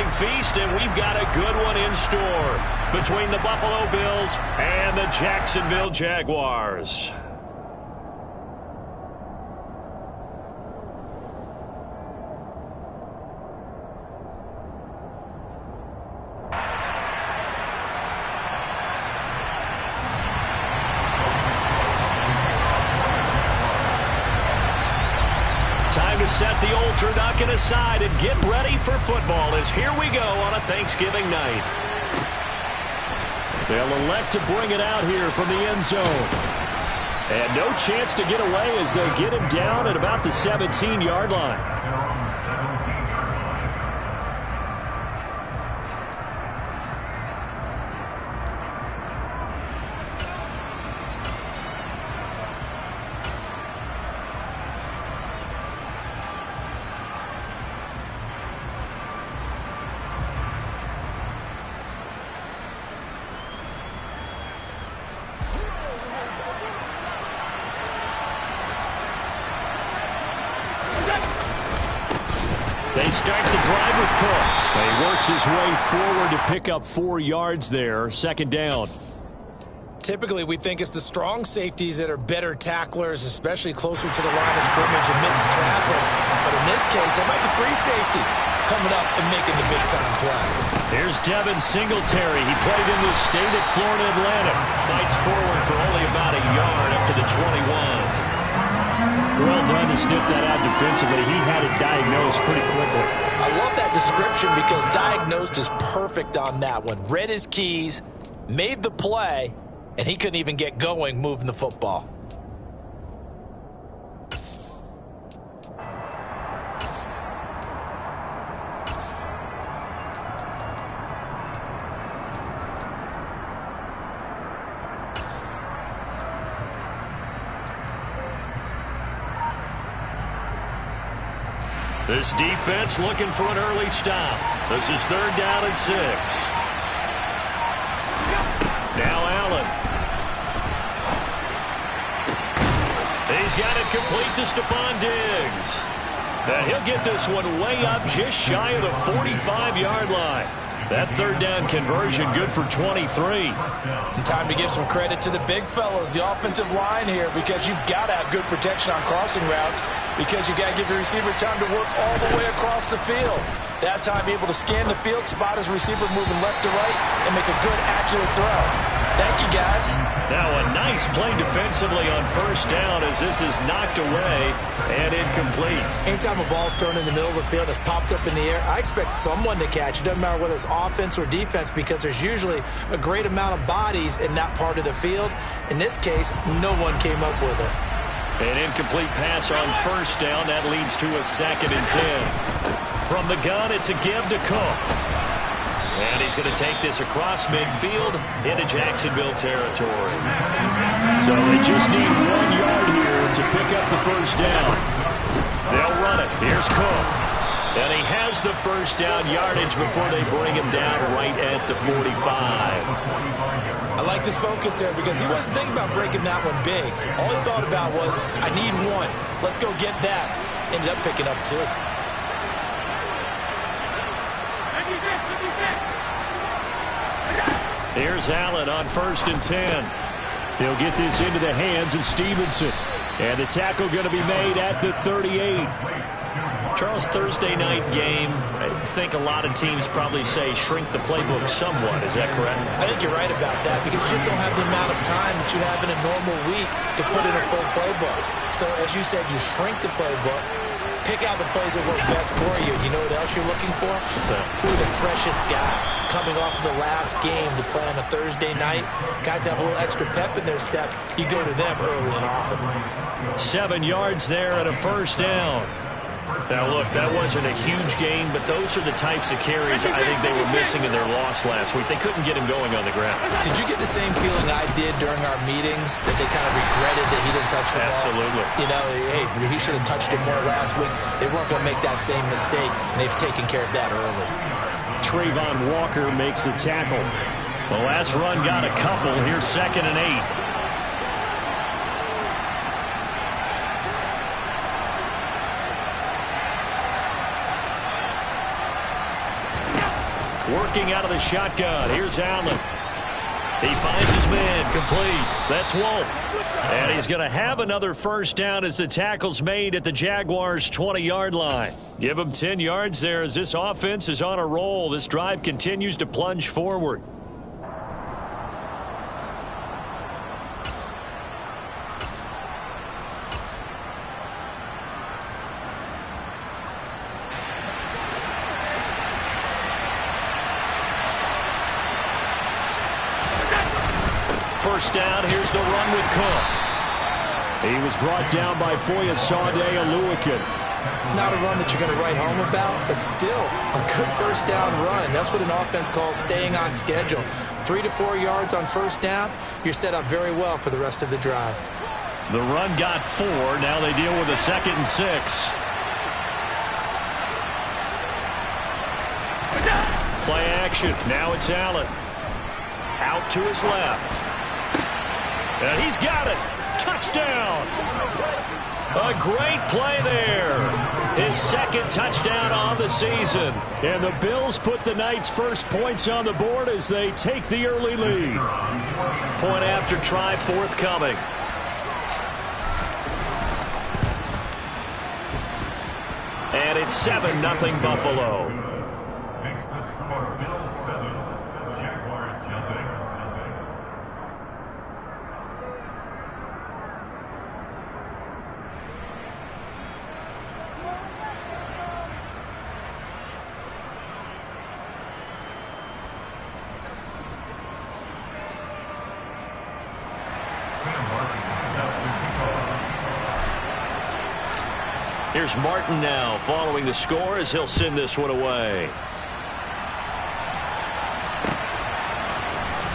primetime feast, and we've got a good one in store between the Buffalo Bills and the Jacksonville Jaguars. Time to set the old turducken aside and get ready for football as here we go on a Thanksgiving night. They'll elect to bring it out here from the end zone. And no chance to get away as they get him down at about the 17-yard line. They start the drive with Cook. He works his way forward to pick up 4 yards there. Second down. Typically, we think it's the strong safeties that are better tacklers, especially closer to the line of scrimmage amidst traffic. But in this case, how about the free safety coming up and making the big-time play? Here's Devin Singletary. He played in the state at Florida Atlantic. Fights forward for only about a yard up to the 21. Well done to sniff that out defensively. He had it diagnosed pretty quickly. I love that description because diagnosed is perfect on that one. Read his keys, made the play, and he couldn't even get going moving the football. This defense looking for an early stop. This is 3rd down and 6. Now Allen. He's got it complete to Stephon Diggs. And he'll get this one way up just shy of the 45-yard line. That 3rd down conversion good for 23. And time to give some credit to the big fellas, the offensive line here, because you've got to have good protection on crossing routes, because you've got to give the receiver time to work all the way across the field. That time able to scan the field, spot his receiver moving left to right, and make a good, accurate throw. Thank you, guys. Now a nice play defensively on 1st down as this is knocked away and incomplete. Anytime a ball's thrown in the middle of the field, it's popped up in the air, I expect someone to catch. It doesn't matter whether it's offense or defense, because there's usually a great amount of bodies in that part of the field. In this case, no one came up with it. An incomplete pass on 1st down. That leads to a 2nd and 10. From the gun, it's a give to Cook. And he's going to take this across midfield into Jacksonville territory. So they just need 1 yard here to pick up the 1st down. They'll run it. Here's Cook. And he has the 1st down yardage before they bring him down right at the 45. I like this focus there because he wasn't thinking about breaking that one big. All he thought about was, I need 1. Let's go get that. Ended up picking up 2. Here's Allen on 1st and 10. He'll get this into the hands of Stevenson. And the tackle going to be made at the 38. Charles, Thursday night game, I think a lot of teams probably say shrink the playbook somewhat. Is that correct? I think you're right about that because you just don't have the amount of time that you have in a normal week to put in a full playbook. So, as you said, you shrink the playbook, pick out the plays that work best for you. You know what else you're looking for? Who are the freshest guys coming off of the last game to play on a Thursday night? Guys have a little extra pep in their step. You go to them early and often. 7 yards there and a 1st down. Now, look, that wasn't a huge gain, but those are the types of carries I think they were missing in their loss last week. They couldn't get him going on the ground. Did you get the same feeling I did during our meetings, that they kind of regretted that he didn't touch the ball? Absolutely. You know, hey, he should have touched it more last week. They weren't going to make that same mistake, and they've taken care of that early. Trayvon Walker makes the tackle. The last run got a couple. Here's 2nd and 8. Working out of the shotgun. Here's Allen. He finds his man. Complete. That's Wolf. And he's going to have another first down as the tackle's made at the Jaguars' 20-yard line. Give him 10 yards there as this offense is on a roll. This drive continues to plunge forward. First down, here's the run with Cook. He was brought down by Foyesade Oluwakin. Not a run that you're going to write home about, but still a good first down run. That's what an offense calls staying on schedule. 3 to 4 yards on first down, you're set up very well for the rest of the drive. The run got 4. Now they deal with a 2nd and 6. Play action. Now it's Allen. Out to his left. And he's got it. Touchdown. A great play there. His 2nd touchdown on the season. And the Bills put the Knights' first points on the board as they take the early lead. Point after try forthcoming. And it's 7-0 Buffalo. Makes the score Bills 7, Jaguars nothing. Here's Martin now following the score as he'll send this one away.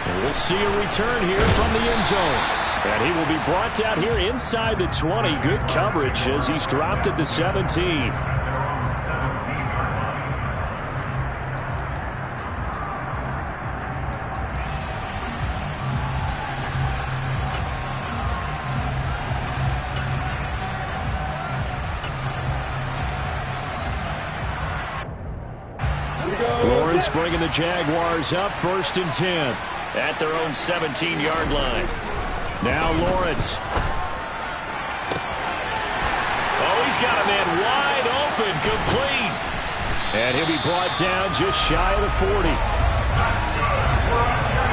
And we'll see a return here from the end zone. And he will be brought down here inside the 20. Good coverage as he's dropped at the 17. Lawrence bringing the Jaguars up 1st and 10 at their own 17-yard line. Now Lawrence. Oh, he's got a man wide open, complete. And he'll be brought down just shy of the 40.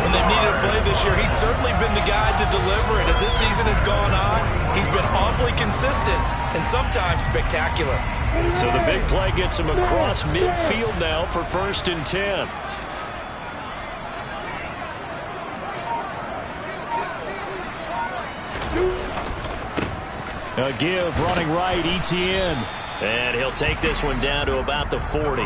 When they've needed a play this year, he's certainly been the guy to deliver it. As this season has gone on, he's been awfully consistent and sometimes spectacular. So the big play gets him across midfield now for 1st and 10. A give running right, Etienne. And he'll take this one down to about the 40.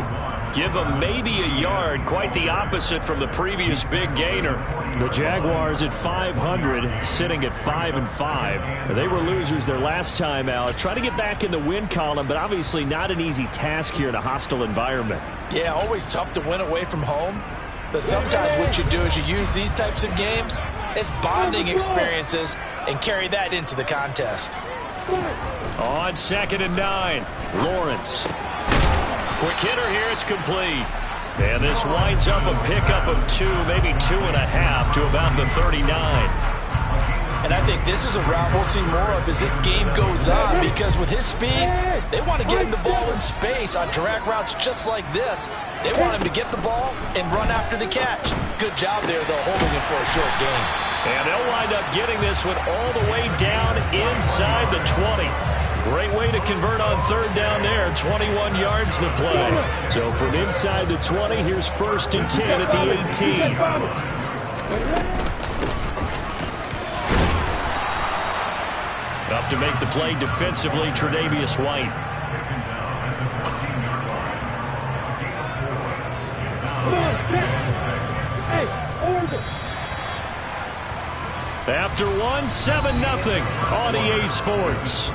Give him maybe a yard, quite the opposite from the previous big gainer. The Jaguars at 500, sitting at 5-5. They were losers their last time out. Try to get back in the win column, but obviously not an easy task here in a hostile environment. Yeah, always tough to win away from home. But sometimes what you do is you use these types of games as bonding experiences and carry that into the contest. On 2nd and 9, Lawrence. Quick hitter here, it's complete. And this winds up a pickup of 2, maybe 2.5 to about the 39. And I think this is a route we'll see more of as this game goes on, because with his speed, they want to get him the ball in space on drag routes just like this. They want him to get the ball and run after the catch. Good job there, though, holding him for a short gain. And they'll wind up getting this one all the way down inside the 20. Great way to convert on 3rd down there. 21 yards the play. So from inside the 20, here's 1st and 10 at the 18. Up to make the play defensively, Tre'Davious White. After one, 7-0 on EA Sports.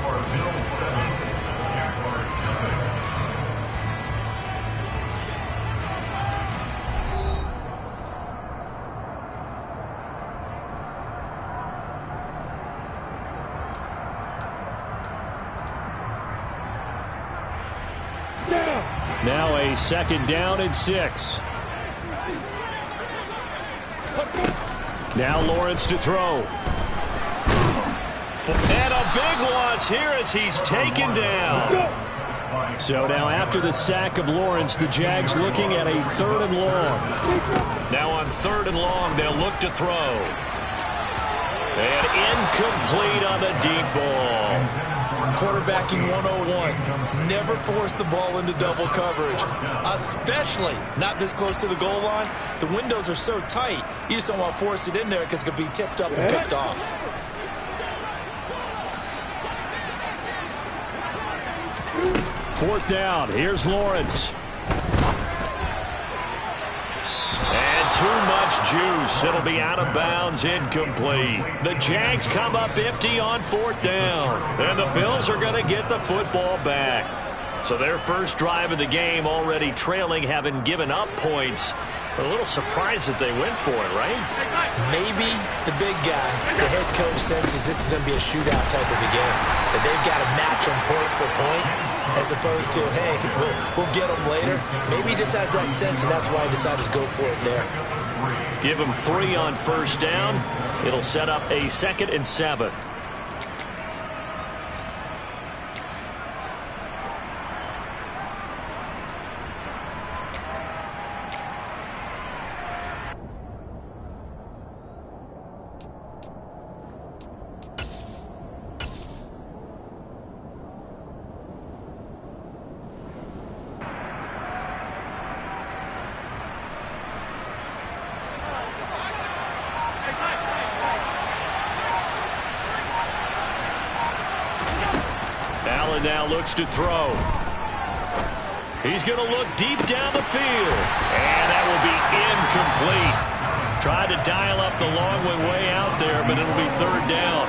Now a 2nd down and 6. Now Lawrence to throw. And a big loss here as he's taken down. So now after the sack of Lawrence, the Jags looking at a 3rd and long. Now on 3rd and long, they'll look to throw. And incomplete on the deep ball. Quarterbacking 101. Never force the ball into double coverage, especially not this close to the goal line. The windows are so tight, you just don't want to force it in there because it could be tipped up and picked off. Fourth down. Here's Lawrence. And too much juice. It'll be out of bounds, incomplete. The Jags come up empty on 4th down. And the Bills are going to get the football back. So their first drive of the game already trailing, having given up points. A little surprised that they went for it, right? Maybe the big guy, the head coach, senses this is going to be a shootout type of a game. That they've got to match them point for point, as opposed to, hey, we'll get them later. Maybe he just has that sense, and that's why he decided to go for it there. Give him 3 on 1st down. It'll set up a 2nd and 7. Now looks to throw. He's going to look deep down the field. And that will be incomplete. Tried to dial up the long way out there, but it'll be 3rd down.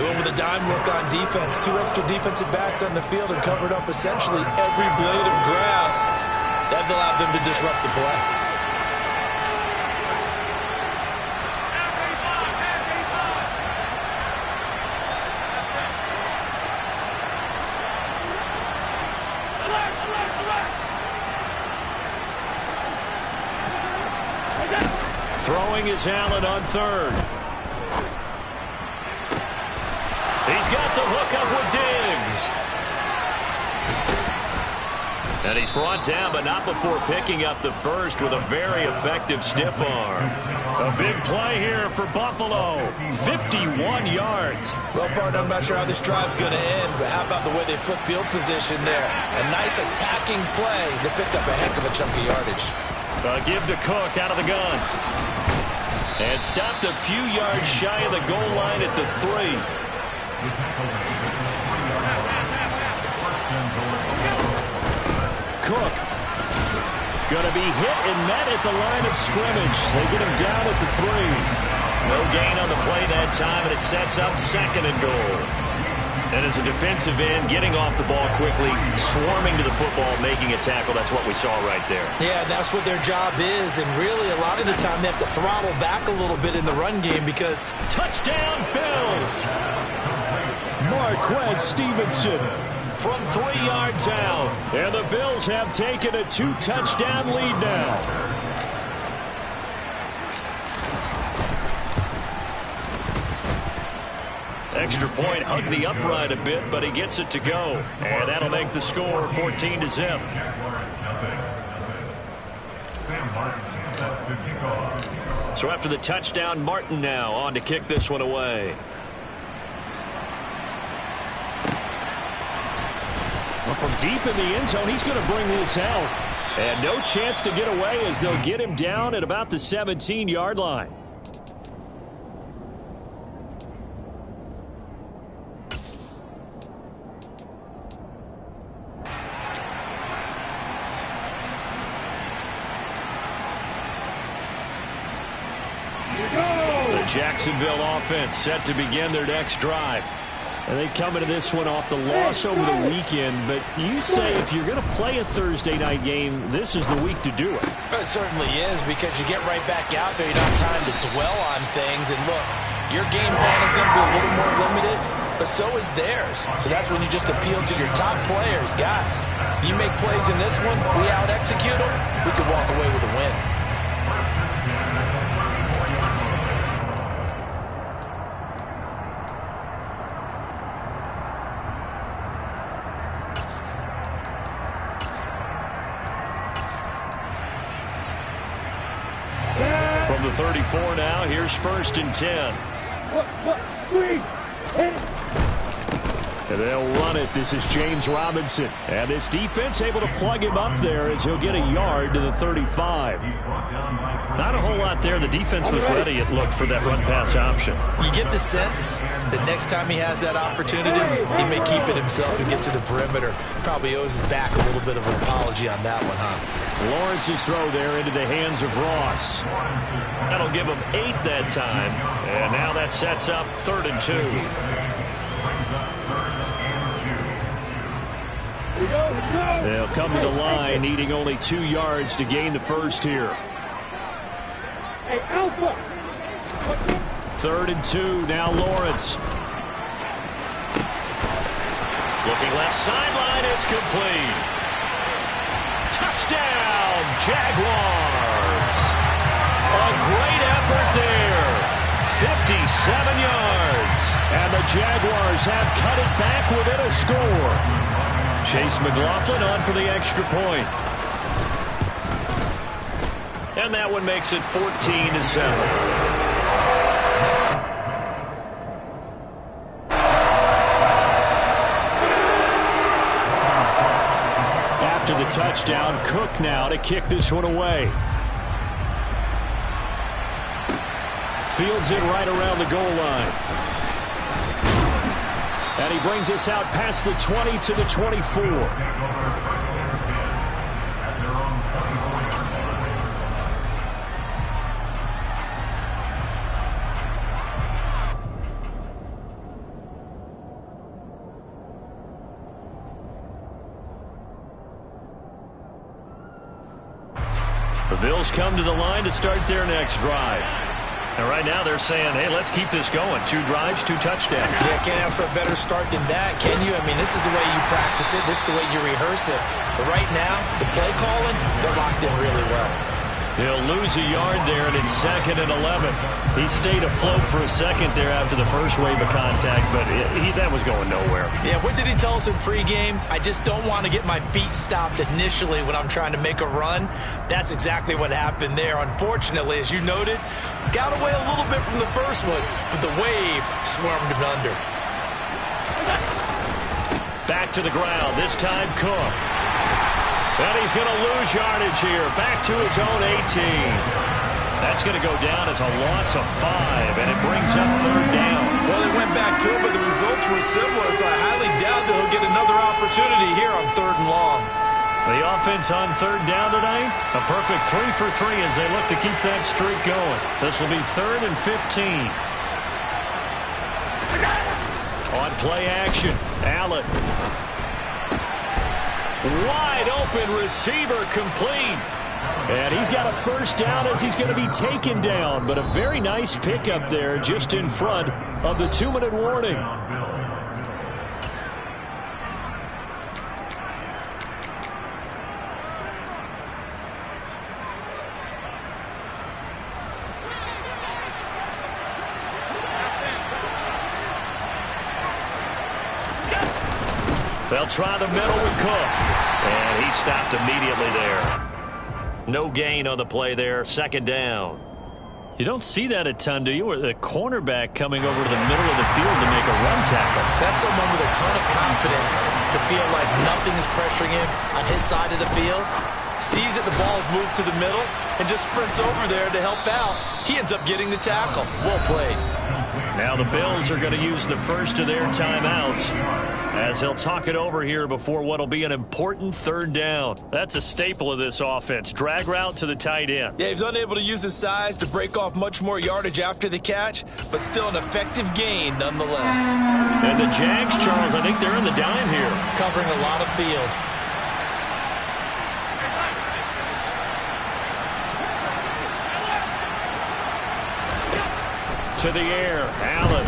They went with a dime look on defense. 2 extra defensive backs on the field and covered up essentially every blade of grass. That allowed them to disrupt the play. Throwing is Allen on 3rd. He's got the hook up with Diggs. And he's brought down, but not before picking up the first with a very effective stiff arm. A big play here for Buffalo. 51 yards. Well, partner, I'm not sure how this drive's going to end, but how about the way they flip field position there? A nice attacking play that picked up a heck of a chunk of yardage. Give to Cook out of the gun. And stopped a few yards shy of the goal line at the 3. Cook going to be hit and met at the line of scrimmage. They get him down at the 3. No gain on the play that time, and it sets up 2nd and goal. And as a defensive end, getting off the ball quickly, swarming to the football, making a tackle. That's what we saw right there. Yeah, that's what their job is. And really, a lot of the time, they have to throttle back a little bit in the run game because... Touchdown, Bills! Marquez Stevenson from 3 yards out. And the Bills have taken a 2-touchdown lead now. Extra point, hugged the upright a bit, but he gets it to go. And that'll make the score 14-0. So after the touchdown, Martin now on to kick this one away. Well, from deep in the end zone, he's going to bring this out. And no chance to get away as they'll get him down at about the 17-yard line. Jacksonville offense set to begin their next drive. And they come into this one off the loss over the weekend. But you say if you're going to play a Thursday night game, this is the week to do it. It certainly is, because you get right back out there. You don't have time to dwell on things. And look, your game plan is going to be a little more limited, but so is theirs. So that's when you just appeal to your top players. Guys, you make plays in this one, we out-execute them, we could walk away with a win. the 34 now. Here's 1st and 10. And they'll run it. This is James Robinson. And this defense able to plug him up there as he'll get a yard to the 35. Not a whole lot there. The defense was ready, it looked, for that run-pass option. You get the sense that next time he has that opportunity, he may keep it himself and get to the perimeter. Probably owes his back a little bit of an apology on that one, huh? Lawrence's throw there into the hands of Ross. That'll give him 8 that time. And now that sets up 3rd and 2. They'll come to the line, needing only 2 yards to gain the first here. 3rd and 2, now Lawrence. Looking left sideline, it's complete. Touchdown, Jaguars. A great effort there. 57 yards. And the Jaguars have cut it back within a score. Chase McLaughlin on for the extra point. And that one makes it 14-7. After the touchdown, Cook now to kick this one away. Fields it right around the goal line. And he brings us out past the 20 to the 24. The Bills come to the line to start their next drive. And right now they're saying, hey, let's keep this going. 2 drives, 2 touchdowns. Yeah, can't ask for a better start than that, can you? I mean, this is the way you practice it. This is the way you rehearse it. But right now, the play calling, they're locked in really well. He'll lose a yard there, and it's 2nd and 11. He stayed afloat for a second there after the first wave of contact, but that was going nowhere. Yeah, what did he tell us in pregame? I just don't want to get my feet stopped initially when I'm trying to make a run. That's exactly what happened there. Unfortunately, as you noted, got away a little bit from the first one, but the wave swarmed him under. Back to the ground, this time Cook. And he's going to lose yardage here, back to his own 18. That's going to go down as a loss of 5, and it brings up 3rd down. Well, they went back to him, but the results were similar, so I highly doubt that he'll get another opportunity here on 3rd and long. The offense on 3rd down tonight, a perfect 3 for 3 as they look to keep that streak going. This will be 3rd and 15. On play action, Allen. Wide open receiver complete. And he's got a first down as he's going to be taken down. But a very nice pickup there just in front of the 2-minute warning. They'll try the middle with Cook. And he stopped immediately there. No gain on the play there. 2nd down. You don't see that a ton, do you? Or the cornerback coming over to the middle of the field to make a run tackle. That's someone with a ton of confidence to feel like nothing is pressuring him on his side of the field. Sees that the ball is moved to the middle and just sprints over there to help out. He ends up getting the tackle. Well played. Now the Bills are going to use the first of their timeouts as he'll talk it over here before what will be an important 3rd down. That's a staple of this offense. Drag route to the tight end. Yeah, he's unable to use his size to break off much more yardage after the catch, but still an effective gain nonetheless. And the Jags, Charles, I think they're in the dime here. Covering a lot of field. To the air, Allen.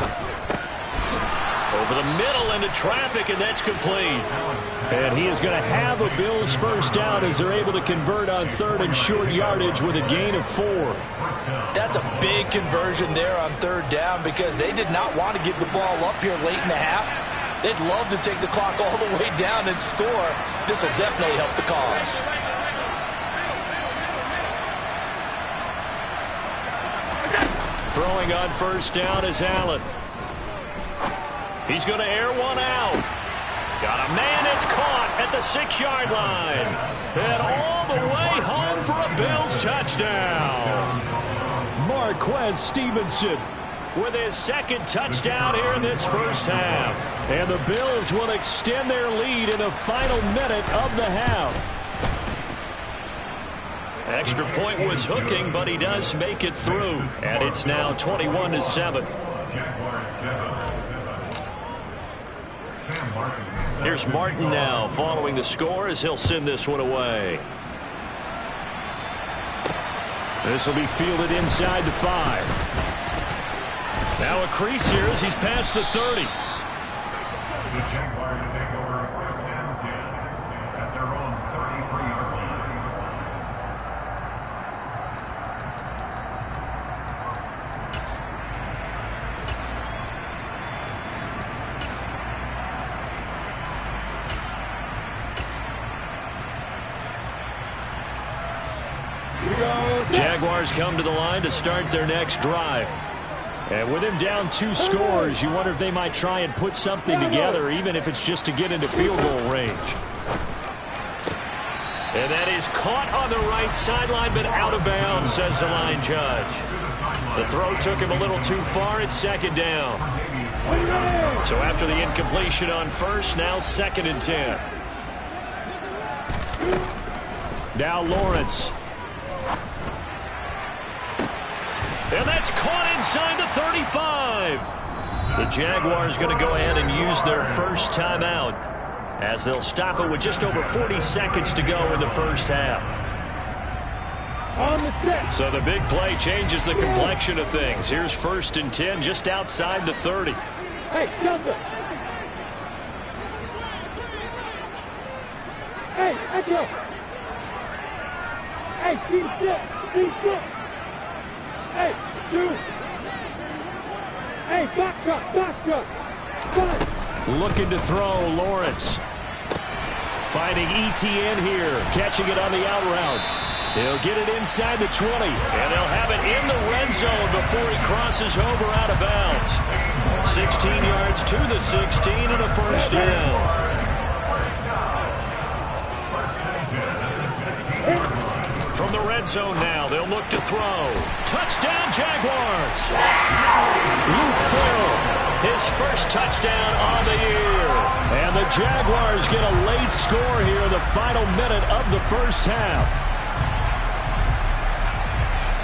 Over the middle into traffic, and that's complete. And he is going to have a Bills first down as they're able to convert on 3rd and short yardage with a gain of 4. That's a big conversion there on 3rd down because they did not want to give the ball up here late in the half. They'd love to take the clock all the way down and score. This will definitely help the cause. Throwing on first down is Allen. He's going to air one out. Got a man. It's caught at the 6-yard line. And all the way home for a Bills touchdown. Marquez Stevenson with his second touchdown here in this first half. And the Bills will extend their lead in the final minute of the half. Extra point was hooking, but he does make it through. And it's now 21-7. Here's Martin now following the score as he'll send this one away. This will be fielded inside the 5. Now a crease here as he's past the 30. The Jaguars take over first and 10 at their own 33-yard line. Jaguars come to the line to start their next drive. And with him down 2 scores, you wonder if they might try and put something together, even if it's just to get into field goal range. And that is caught on the right sideline, but out of bounds, says the line judge. The throw took him a little too far. It's second down. So after the incompletion on first, now 2nd and 10. Now Lawrence. And that's caught inside the 35. The Jaguars going to go ahead and use their first timeout as they'll stop it with just over 40 seconds to go in the first half. So the big play changes the complexion of things. Here's 1st and 10 just outside the 30. Hey, Delta. Hey, Echo. Hey, team 6. Hey, 2. Hey, box truck. 5. Looking to throw, Lawrence. Finding ETN here, catching it on the out route. He'll get it inside the 20, and they'll have it in the red zone before he crosses over out of bounds. 16 yards to the 16 and a first down. From the red zone now, they'll look to throw. Touchdown, Jaguars! Luke Farrell, his first touchdown on the year. And the Jaguars get a late score here in the final minute of the first half.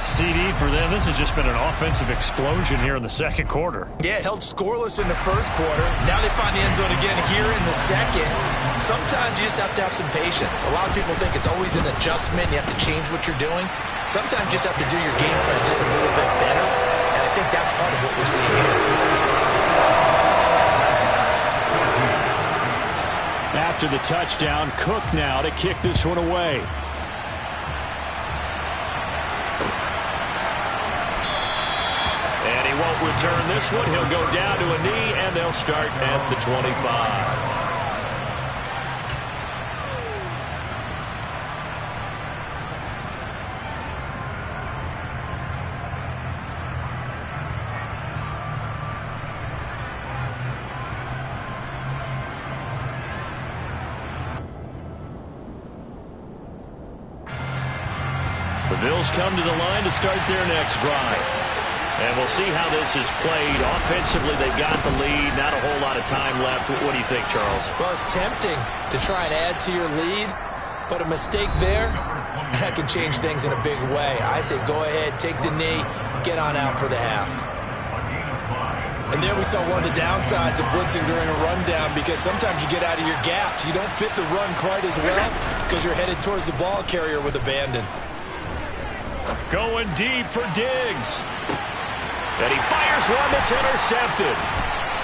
CD for them, this has just been an offensive explosion here in the second quarter. Yeah, held scoreless in the first quarter. Now they find the end zone again here in the second. Sometimes you just have to have some patience. A lot of people think it's always an adjustment. You have to change what you're doing. Sometimes you just have to do your game plan just a little bit better. And I think that's part of what we're seeing here. After the touchdown, Cook now to kick this one away. And he won't return this one. He'll go down to a knee, and they'll start at the 25. The Bills come to the line to start their next drive. And we'll see how this is played. Offensively, they've got the lead. Not a whole lot of time left. What do you think, Charles? Well, it's tempting to try and add to your lead, but a mistake there, that can change things in a big way. I say go ahead, take the knee, get on out for the half. And there we saw one of the downsides of blitzing during a rundown, because sometimes you get out of your gaps. You don't fit the run quite as well because you're headed towards the ball carrier with abandon. Going deep for Diggs. And he fires one that's intercepted.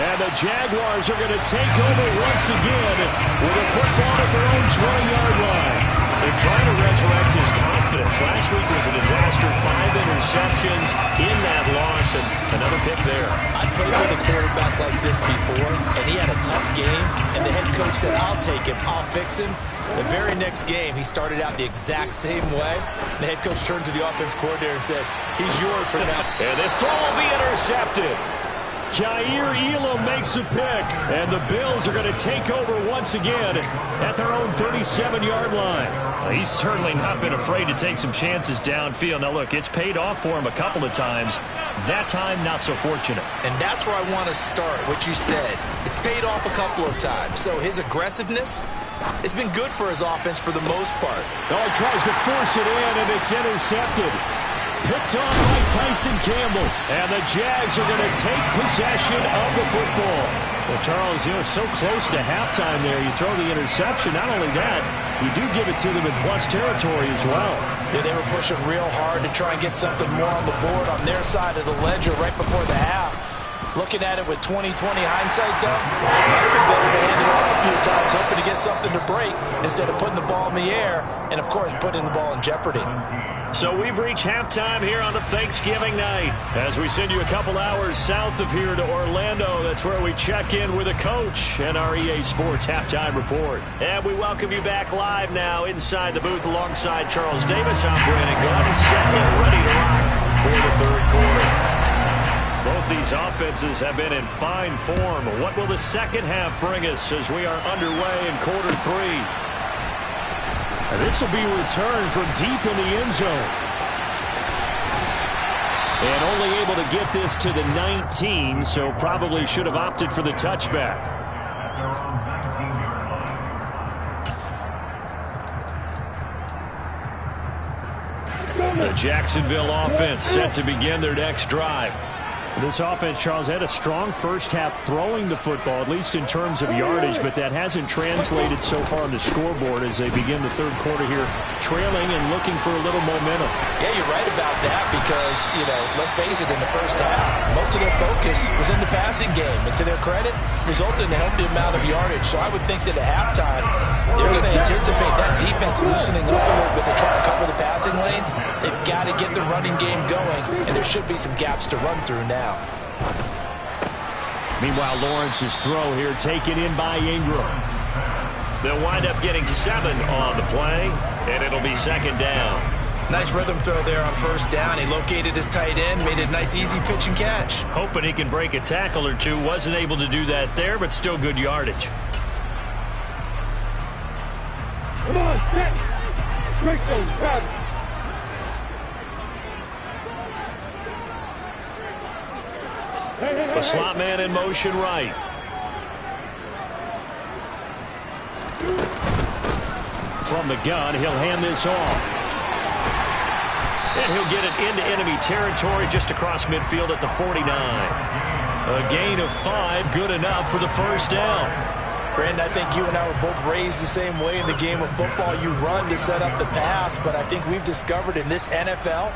And the Jaguars are going to take over once again with a football at their own 20-yard line. They're trying to resurrect his confidence. Last week was a disaster, 5 interceptions. interceptions in that loss, and another pick there. I played with a quarterback like this before, and he had a tough game, and the head coach said, I'll take him, I'll fix him. The very next game, he started out the exact same way. The head coach turned to the offense coordinator and said, he's yours from now. And this throw will be intercepted. Jair Elam makes a pick, and the Bills are going to take over once again at their own 37-yard line. Well, he's certainly not been afraid to take some chances downfield. Now, look, it's paid off for him a couple of times. That time, not so fortunate. And that's where I want to start, what you said. It's paid off a couple of times. So his aggressiveness, it's been good for his offense for the most part. Oh, he tries to force it in, and it's intercepted. Picked on by Tyson Campbell. And the Jags are going to take possession of the football. Well, Charles, so close to halftime there. You throw the interception. Not only that, you do give it to them in plus territory as well. Yeah, they were pushing real hard to try and get something more on the board on their side of the ledger right before the half. Looking at it with 20/20 hindsight, though, might have been better to hand it off a few times, hoping to get something to break instead of putting the ball in the air and, of course, putting the ball in jeopardy. So we've reached halftime here on the Thanksgiving night. As we send you a couple hours south of here to Orlando, that's where we check in with a coach and our EA Sports Halftime Report. And we welcome you back live now inside the booth alongside Charles Davis. I'm Brandon Gunn, set and ready to rock for the third quarter. Both these offenses have been in fine form. What will the second half bring us as we are underway in quarter three? And this will be returned from deep in the end zone. And only able to get this to the 19, so probably should have opted for the touchback. The Jacksonville offense set to begin their next drive. This offense, Charles, had a strong first half throwing the football, at least in terms of yardage, but that hasn't translated so far on the scoreboard as they begin the third quarter here, trailing and looking for a little momentum. Yeah, you're right about that because, let's face it, in the first half, most of their focus was in the passing game. And to their credit, resulted in a healthy amount of yardage. So I would think that at halftime, they're going to anticipate that defense loosening up a little bit to try and cover the passing lanes. They've got to get the running game going, and there should be some gaps to run through now. Meanwhile, Lawrence's throw here taken in by Ingram. They'll wind up getting 7 on the play, and it'll be second down. Nice rhythm throw there on first down. He located his tight end, made it a nice, easy pitch and catch. Hoping he can break a tackle or two. Wasn't able to do that there, but still good yardage. Come on, set. Break those, Travis. The slot man in motion right. From the gun, he'll hand this off. And he'll get it into enemy territory just across midfield at the 49. A gain of 5, good enough for the first down. Brandon, I think you and I were both raised the same way in the game of football. You run to set up the pass, but I think we've discovered in this NFL,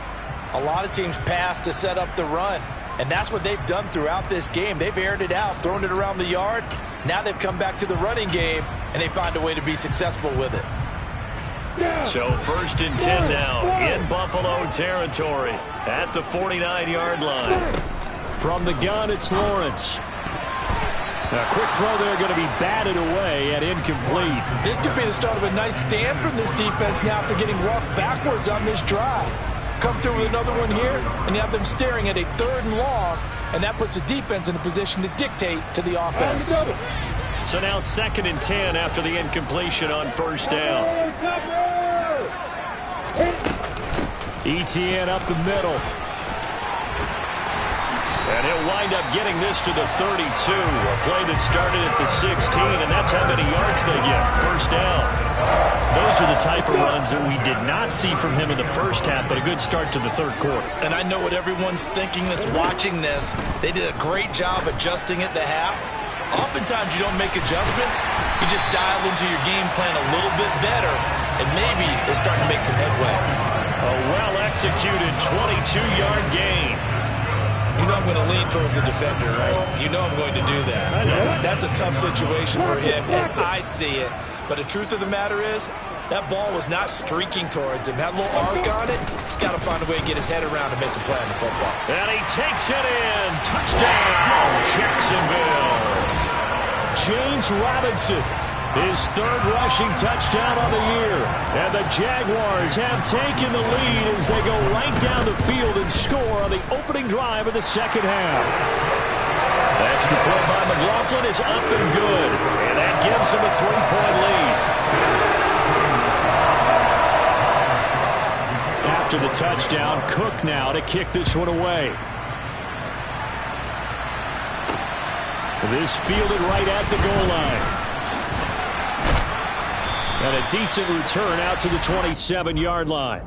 a lot of teams pass to set up the run. And that's what they've done throughout this game. They've aired it out, thrown it around the yard. Now they've come back to the running game, and they find a way to be successful with it. So first and 10 now in Buffalo territory at the 49-yard line. From the gun, it's Lawrence. A quick throw there going to be batted away and incomplete. This could be the start of a nice stand from this defense now after getting walked backwards on this drive. Come through with another one here, and you have them staring at a 3rd and long, and that puts the defense in a position to dictate to the offense. So now 2nd and 10 after the incompletion on first down. ETN up the middle. And he'll wind up getting this to the 32. A play that started at the 16, and that's how many yards they get. First down. Those are the type of runs that we did not see from him in the first half, but a good start to the third quarter. And I know what everyone's thinking that's watching this. They did a great job adjusting at the half. Oftentimes you don't make adjustments. You just dial into your game plan a little bit better, and maybe they're starting to make some headway. A well-executed 22-yard gain. You know I'm going to lean towards the defender, right? You know I'm going to do that. I know. That's a tough situation for him as I see it. But the truth of the matter is, That ball was not streaking towards him. That little arc on it, he's got to find a way to get his head around to make a play on the football. And he takes it in. Touchdown, Jacksonville. James Robinson, his third rushing touchdown on the year. And the Jaguars have taken the lead as they go right down the field and score on the opening drive of the second half. Extra point by McLaughlin is up and good. And that gives him a 3-point lead. After the touchdown, Cook now to kick this one away. This fielded right at the goal line. And a decent return out to the 27-yard line.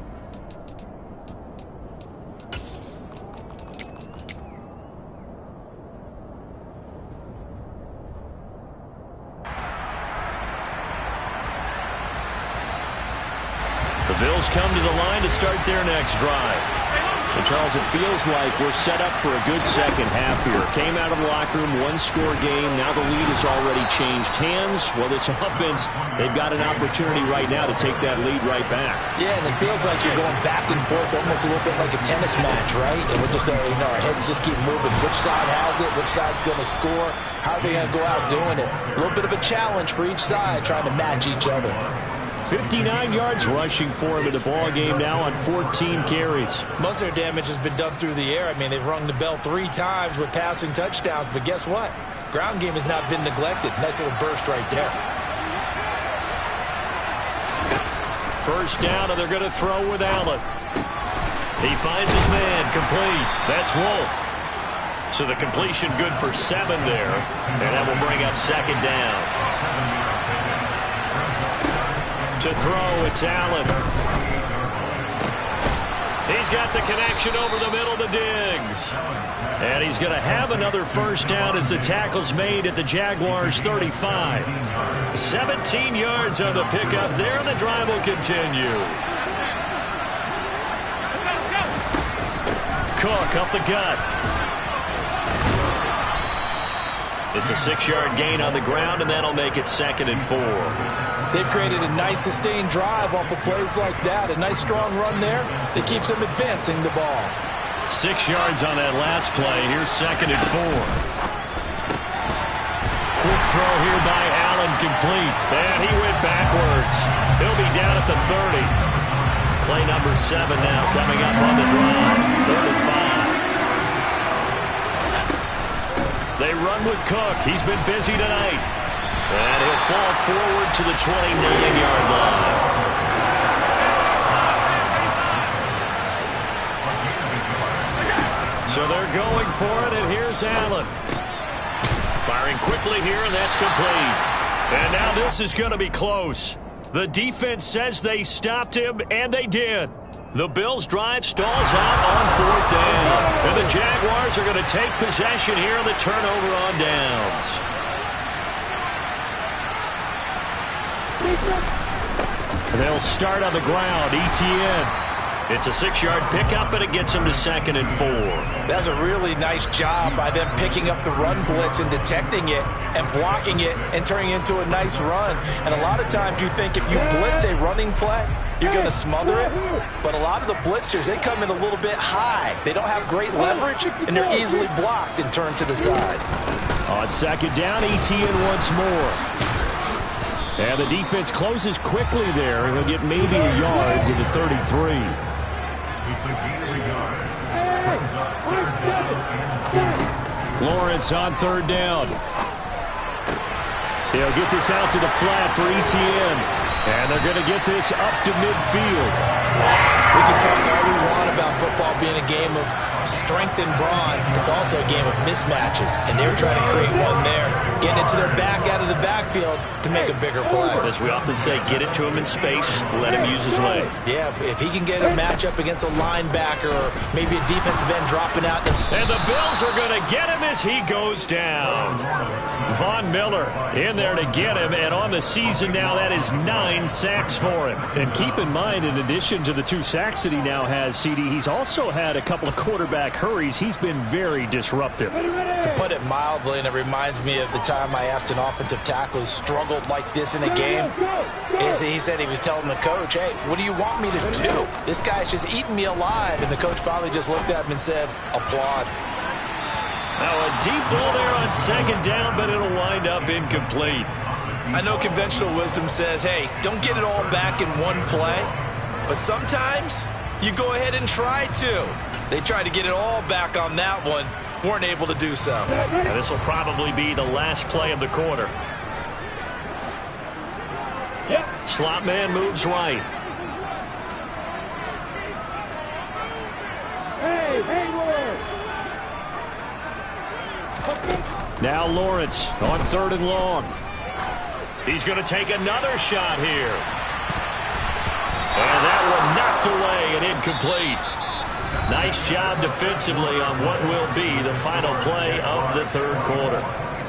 The Bills come to the line to start their next drive. And Charles, it feels like we're set up for a good second half here. Came out of the locker room, one-score game. Now the lead has already changed hands. Well, this offense, they've got an opportunity right now to take that lead right back. Yeah, and it feels like you're going back and forth almost a little bit like a tennis match, right? And we're just, our heads just keep moving. Which side has it? Which side's going to score? How are they going to go out doing it? A little bit of a challenge for each side, trying to match each other. 59 yards rushing for him in the ball game now on 14 carries. Most of their damage has been done through the air. I mean, they've rung the bell 3 times with passing touchdowns, but guess what? Ground game has not been neglected. Nice little burst right there. First down, and they're going to throw with Allen. He finds his man, complete. That's Wolf. So the completion good for 7 there, and that will bring up second down. To throw, it's Allen. He's got the connection over the middle to Diggs. And he's going to have another first down as the tackle's made at the Jaguars' 35. 17 yards on the pickup there, and the drive will continue. Cook up the gut. It's a 6-yard gain on the ground, and that'll make it 2nd and 4. They've created a nice sustained drive off of plays like that. A nice strong run there that keeps them advancing the ball. 6 yards on that last play. Here's 2nd and 4. Quick throw here by Allen, complete. And he went backwards. He'll be down at the 30. Play number 7 now coming up on the drive. 3rd and 5. They run with Cook. He's been busy tonight. And he'll fall forward to the 29-yard line. So they're going for it, and here's Allen. Firing quickly here, and that's complete. And now this is going to be close. The defense says they stopped him, and they did. The Bills' drive stalls out on 4th down. And the Jaguars are going to take possession here on the turnover on downs. They'll start on the ground. ETN. It's a 6-yard pickup, and it gets them to 2nd and 4. That's a really nice job by them picking up the run blitz and detecting it and blocking it and turning it into a nice run. And a lot of times you think if you blitz a running play, you're going to smother it. But a lot of the blitzers, they come in a little bit high. They don't have great leverage, and they're easily blocked and turned to the side. On 2nd down, ETN once more. And the defense closes quickly there. He'll get maybe a yard to the 33. Lawrence on 3rd down. They'll get this out to the flat for ETN. And they're going to get this up to midfield. We can talk all we want about football being a game of strength and brawn. It's also a game of mismatches, and they're trying to create one there, getting it to their back out of the backfield to make a bigger play. As we often say, get it to him in space, let him use his leg. Yeah, if he can get a matchup against a linebacker or maybe a defensive end dropping out. And the Bills are going to get him as he goes down. Von Miller in there to get him, and on the season now, that is 9 sacks for him. And keep in mind, in addition to the 2 sacks that he now has, CD, he's also had had a couple of quarterback hurries, he's been very disruptive. To put it mildly, and it reminds me of the time I asked an offensive tackle who struggled like this in a game. He said he was telling the coach, hey, what do you want me to do? This guy's just eating me alive. And the coach finally just looked at him and said, applaud. Now a deep ball there on second down, but it'll wind up incomplete. I know conventional wisdom says, hey, don't get it all back in one play. But sometimes you go ahead and try to. They tried to get it all back on that one. Weren't able to do so. Now this will probably be the last play of the quarter. Yep. Slot man moves right. Hey, Now Lawrence on 3rd and long. He's going to take another shot here. And that one knocked away and incomplete. Nice job defensively on what will be the final play of the 3rd quarter.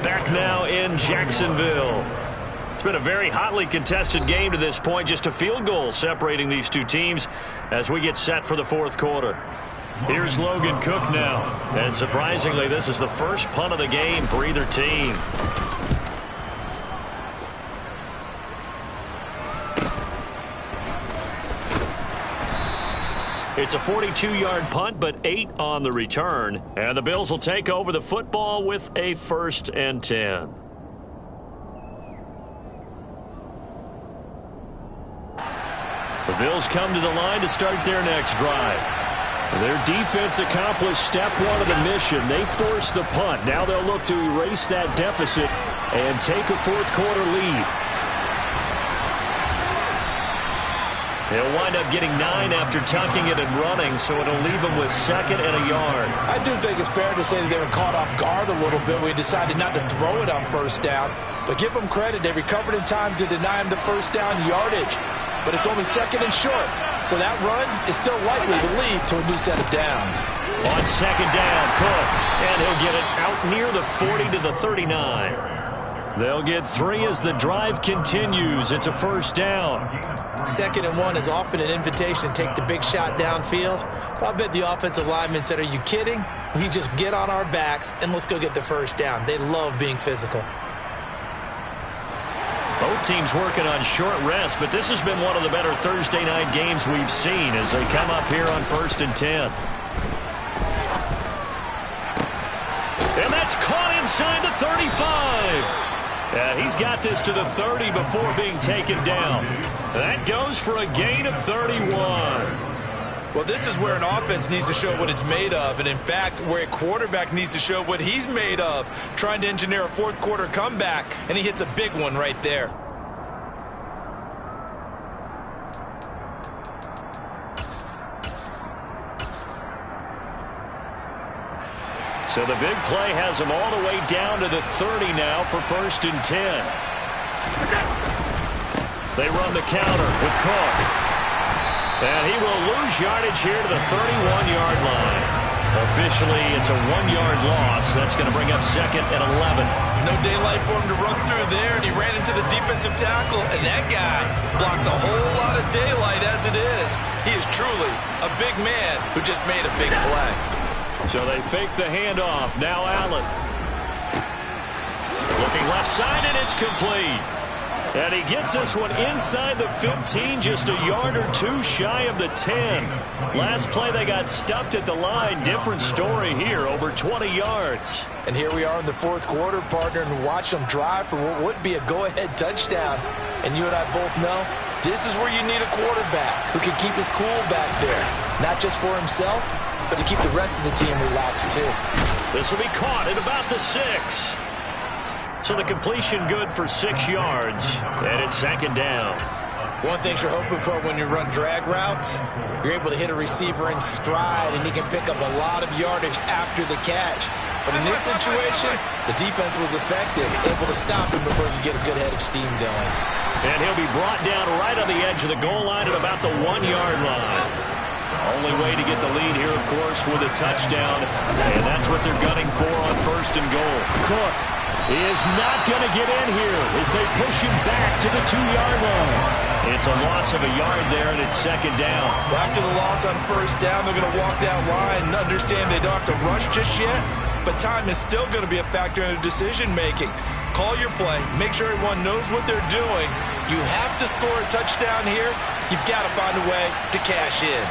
Back now in Jacksonville. It's been a very hotly contested game to this point. Just a field goal separating these two teams as we get set for the 4th quarter. Here's Logan Cook now. And surprisingly, this is the first punt of the game for either team. It's a 42-yard punt, but 8 on the return. And the Bills will take over the football with a 1st and 10. The Bills come to the line to start their next drive. Their defense accomplished step 1 of the mission. They forced the punt. Now they'll look to erase that deficit and take a 4th quarter lead. They'll wind up getting 9 after tucking it and running, so it'll leave them with 2nd and a yard. I do think it's fair to say that they were caught off guard a little bit. We decided not to throw it on 1st down. But give them credit. They recovered in time to deny him the 1st down yardage. But it's only 2nd and short. So that run is still likely to lead to a new set of downs. On 2nd down, Cook. And he'll get it out near the 40 to the 39. They'll get 3 as the drive continues. It's a 1st down. 2nd and 1 is often an invitation to take the big shot downfield. But I bet the offensive lineman said, are you kidding? We just get on our backs and let's go get the 1st down. They love being physical. Both teams working on short rest, but this has been one of the better Thursday night games we've seen as they come up here on 1st and 10. And that's caught inside the 35. Yeah, he's got this to the 30 before being taken down. That goes for a gain of 31. Well, this is where an offense needs to show what it's made of, and in fact, where a quarterback needs to show what he's made of, trying to engineer a 4th quarter comeback, and he hits a big one right there. So the big play has him all the way down to the 30 now for 1st and 10. They run the counter with Cook. And he will lose yardage here to the 31-yard line. Officially, it's a 1-yard loss. That's going to bring up 2nd and 11. No daylight for him to run through there, and he ran into the defensive tackle, and that guy blocks a whole lot of daylight as it is. He is truly a big man who just made a big play. So they fake the handoff. Now Allen. Looking left side, and it's complete. And he gets this one inside the 15, just a yard or 2 shy of the 10. Last play, they got stuffed at the line. Different story here, over 20 yards. And here we are in the 4th quarter, partner, and watch them drive for what would be a go-ahead touchdown. And you and I both know this is where you need a quarterback who can keep his cool back there. Not just for himself, but to keep the rest of the team relaxed, too. This will be caught at about the 6. So the completion good for 6 yards, and it's 2nd down. One thing you're hoping for when you run drag routes, you're able to hit a receiver in stride, and he can pick up a lot of yardage after the catch. But in this situation, the defense was effective, able to stop him before you get a good head of steam going. And he'll be brought down right on the edge of the goal line at about the 1-yard line. Only way to get the lead here, of course, with a touchdown, and that's what they're gunning for on 1st and goal. Cook is not going to get in here as they push him back to the 2-yard line. It's a loss of a yard there, and it's second down. Well, after the loss on first down, they're going to walk that line and understand they don't have to rush just yet, but time is still going to be a factor in their decision-making. Call your play. Make sure everyone knows what they're doing. You have to score a touchdown here. You've got to find a way to cash in.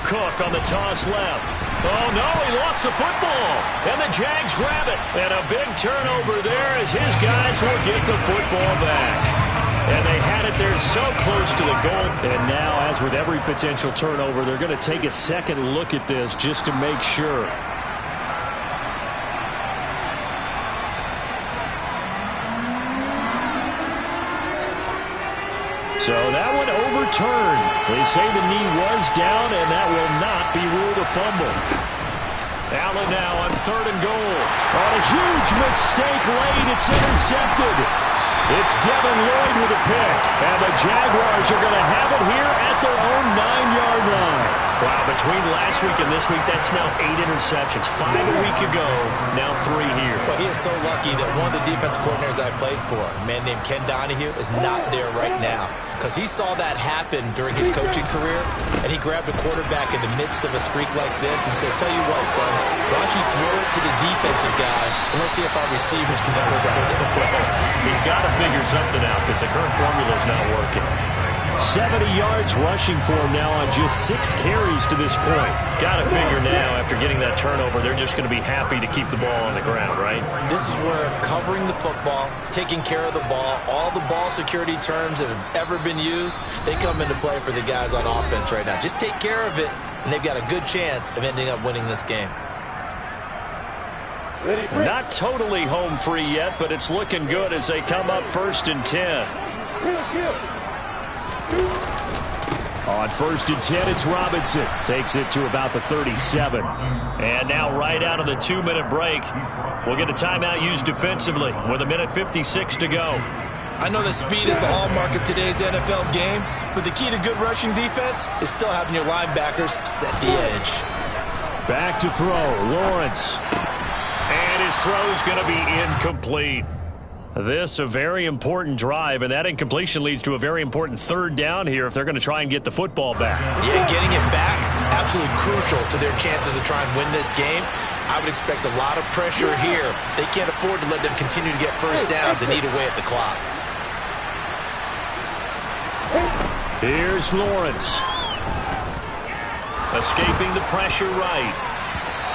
Cook on the toss left. Oh, no, he lost the football. And the Jags grab it. And a big turnover there as his guys will get the football back. And they had it there so close to the goal. And now, as with every potential turnover, they're going to take a second look at this just to make sure. So that one overturned. They say the knee was down, and that will not be ruled a fumble. Allen now on 3rd and goal. On a huge mistake late, it's intercepted. It's Devin Lloyd with a pick, and the Jaguars are going to have it here at their own 9-yard line. Wow, between last week and this week, that's now 8 interceptions. 5 a week ago, now 3 here. Well, he is so lucky that one of the defense coordinators I played for, a man named Ken Donahue, is not there right now. Because he saw that happen during his coaching career, and he grabbed a quarterback in the midst of a streak like this and said, tell you what, son, why don't you throw it to the defensive guys, and let's see if our receivers can intercept it. Well, he's got to figure something out because the current formula is not working. 70 yards rushing for him now on just 6 carries to this point. Got to figure now, after getting that turnover, they're just going to be happy to keep the ball on the ground, right? This is where covering the football, taking care of the ball, all the ball security terms that have ever been used, they come into play for the guys on offense right now. Just take care of it, and they've got a good chance of ending up winning this game. Not totally home free yet, but it's looking good as they come up 1st and 10. On 1st and 10, it's Robinson. Takes it to about the 37. And now right out of the 2-minute break, we'll get a timeout used defensively with 1:56 to go. I know that speed is the hallmark of today's NFL game, but the key to good rushing defense is still having your linebackers set the edge. Back to throw, Lawrence. And his throw's going to be incomplete. This a very important drive, and that incompletion leads to a very important 3rd down here if they're going to try and get the football back. Yeah, getting it back, absolutely crucial to their chances to try and win this game. I would expect a lot of pressure here. They can't afford to let them continue to get first downs and eat away at the clock. Here's Lawrence. Escaping the pressure right.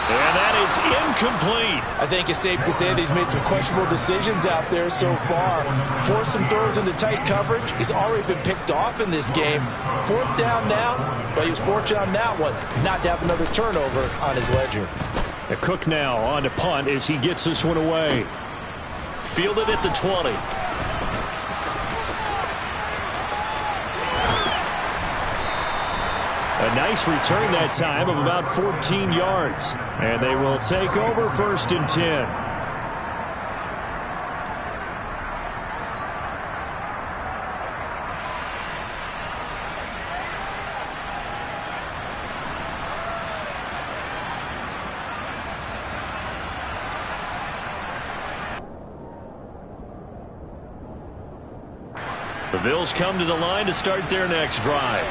And that is incomplete. I think it's safe to say that he's made some questionable decisions out there so far. Forced some throws into tight coverage. He's already been picked off in this game. 4th down now, but he was fortunate on that one not to have another turnover on his ledger. The Cook now on to punt as he gets this one away. Fielded at the 20. A nice return that time of about 14 yards. And they will take over 1st and 10. The Bills come to the line to start their next drive.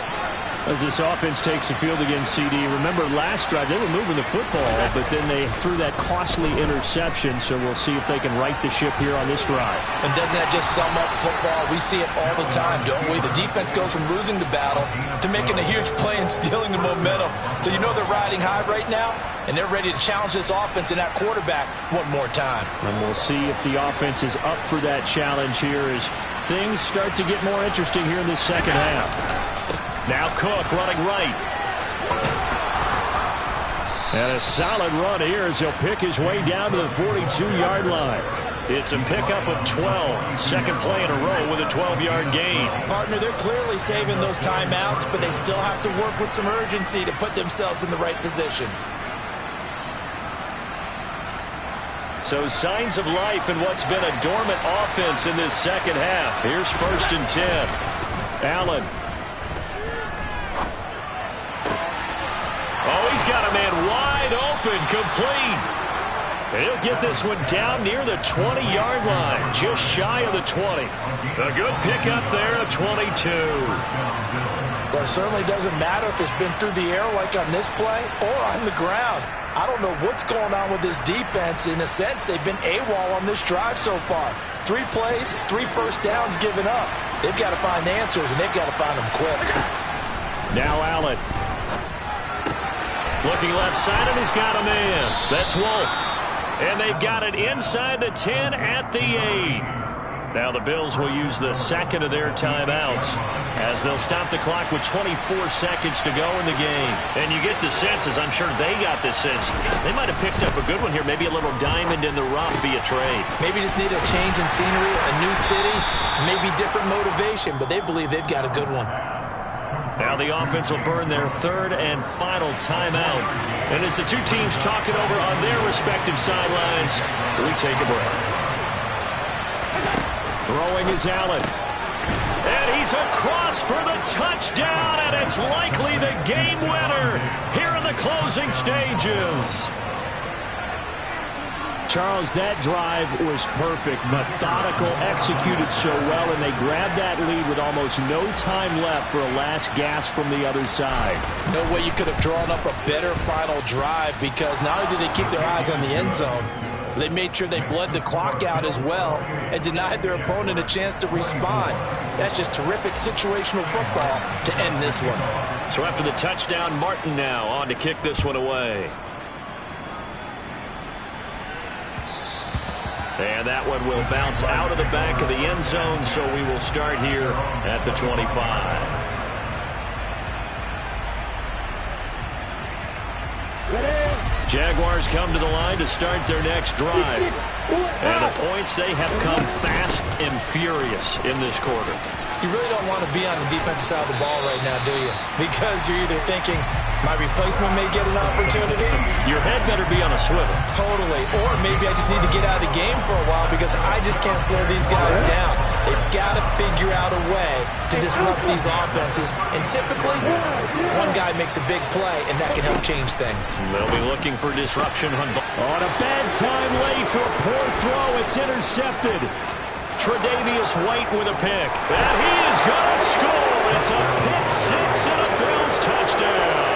As this offense takes the field against CD, remember last drive they were moving the football, but then they threw that costly interception, so we'll see if they can right the ship here on this drive. And doesn't that just sum up football? We see it all the time, don't we? The defense goes from losing the battle to making a huge play and stealing the momentum. So you know they're riding high right now, and they're ready to challenge this offense and that quarterback one more time. And we'll see if the offense is up for that challenge here as things start to get more interesting here in the second half. Now Cook running right. And a solid run here as he'll pick his way down to the 42-yard line. It's a pickup of 12. Second play in a row with a 12-yard gain. Partner, they're clearly saving those timeouts, but they still have to work with some urgency to put themselves in the right position. So signs of life in what's been a dormant offense in this second half. Here's 1st and 10. Allen. Oh, he's got a man wide open, complete. He'll get this one down near the 20-yard line, just shy of the 20. A good pickup there, a 22. Well, it certainly doesn't matter if it's been through the air like on this play or on the ground. I don't know what's going on with this defense. In a sense, they've been AWOL on this drive so far. 3 plays, 3 first downs given up. They've got to find answers, and they've got to find them quick. Now Allen. Looking left side, and he's got a man. That's Wolf. And they've got it inside the 10 at the 8. Now the Bills will use the second of their timeouts as they'll stop the clock with 24 seconds to go in the game. And you get the sense, as I'm sure they got this sense, they might have picked up a good one here, maybe a little diamond in the rough via trade. Maybe just need a change in scenery, a new city, maybe different motivation, but they believe they've got a good one. Now the offense will burn their third and final timeout. And as the two teams talk it over on their respective sidelines, we take a break. Throwing is Allen. And he's across for the touchdown, and it's likely the game winner here in the closing stages. Charles, that drive was perfect, methodical, executed so well, and they grabbed that lead with almost no time left for a last gasp from the other side. No way you could have drawn up a better final drive, because not only did they keep their eyes on the end zone, they made sure they bled the clock out as well and denied their opponent a chance to respond. That's just terrific situational football to end this one. So after the touchdown, Martin now on to kick this one away. And that one will bounce out of the back of the end zone, so we will start here at the 25. Jaguars come to the line to start their next drive. And the points, they have come fast and furious in this quarter. You really don't want to be on the defensive side of the ball right now, do you? Because you're either thinking, my replacement may get an opportunity. Your head better be on a swivel. Totally. Or maybe I just need to get out of the game for a while because I just can't slow these guys down. They've got to figure out a way to disrupt these offenses. And typically, one guy makes a big play, and that can help change things. They'll be looking for disruption. On a bad time late for a poor throw. It's intercepted. Tre'Davious White with a pick. And he is going to score. It's a pick six and a Bills touchdown.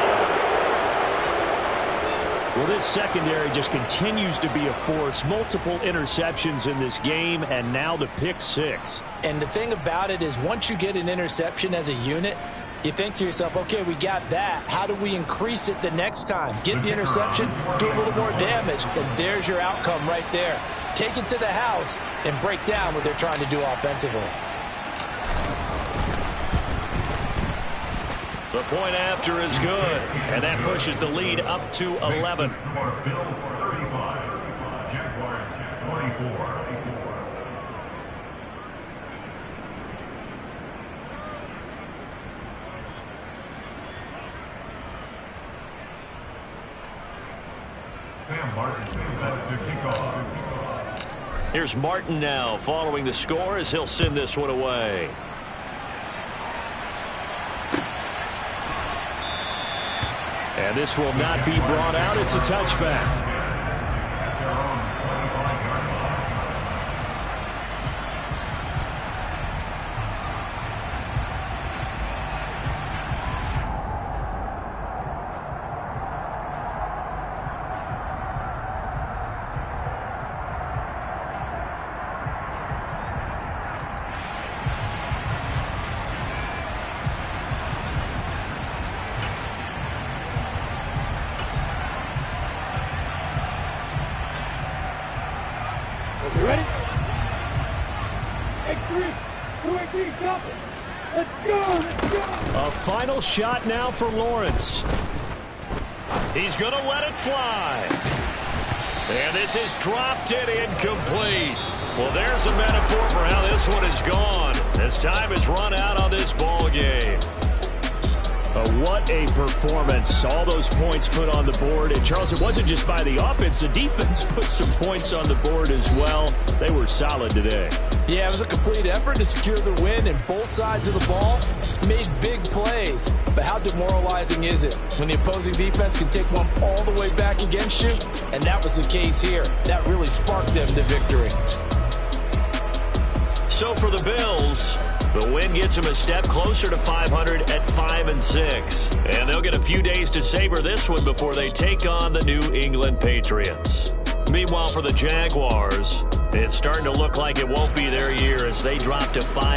Well, this secondary just continues to be a force. Multiple interceptions in this game, and now the pick six. And the thing about it is once you get an interception as a unit, you think to yourself, okay, we got that. How do we increase it the next time? Get the interception, do a little more damage, and there's your outcome right there. Take it to the house and break down what they're trying to do offensively. The point after is good, and that pushes the lead up to 11. Bills 35, Jaguars 24. Sam Martin set to kick off. Here's Martin now following the score as he'll send this one away. And this will not be brought out. It's a touchback. You ready? X3, 218, jump it. Let's go, let's go. A final shot now for Lawrence. He's going to let it fly. And this is dropped it incomplete. Well, there's a metaphor for how this one is gone. As time has run out on this ball game. What a performance. All those points put on the board. And, Charles, it wasn't just by the offense. The defense put some points on the board as well. They were solid today. Yeah, it was a complete effort to secure the win, and both sides of the ball made big plays. But how demoralizing is it when the opposing defense can take one all the way back against you? And that was the case here. That really sparked them to victory. So for the Bills, the win gets them a step closer to 500 at 5-6. And they'll get a few days to savor this one before they take on the New England Patriots. Meanwhile, for the Jaguars, it's starting to look like it won't be their year as they drop to 5.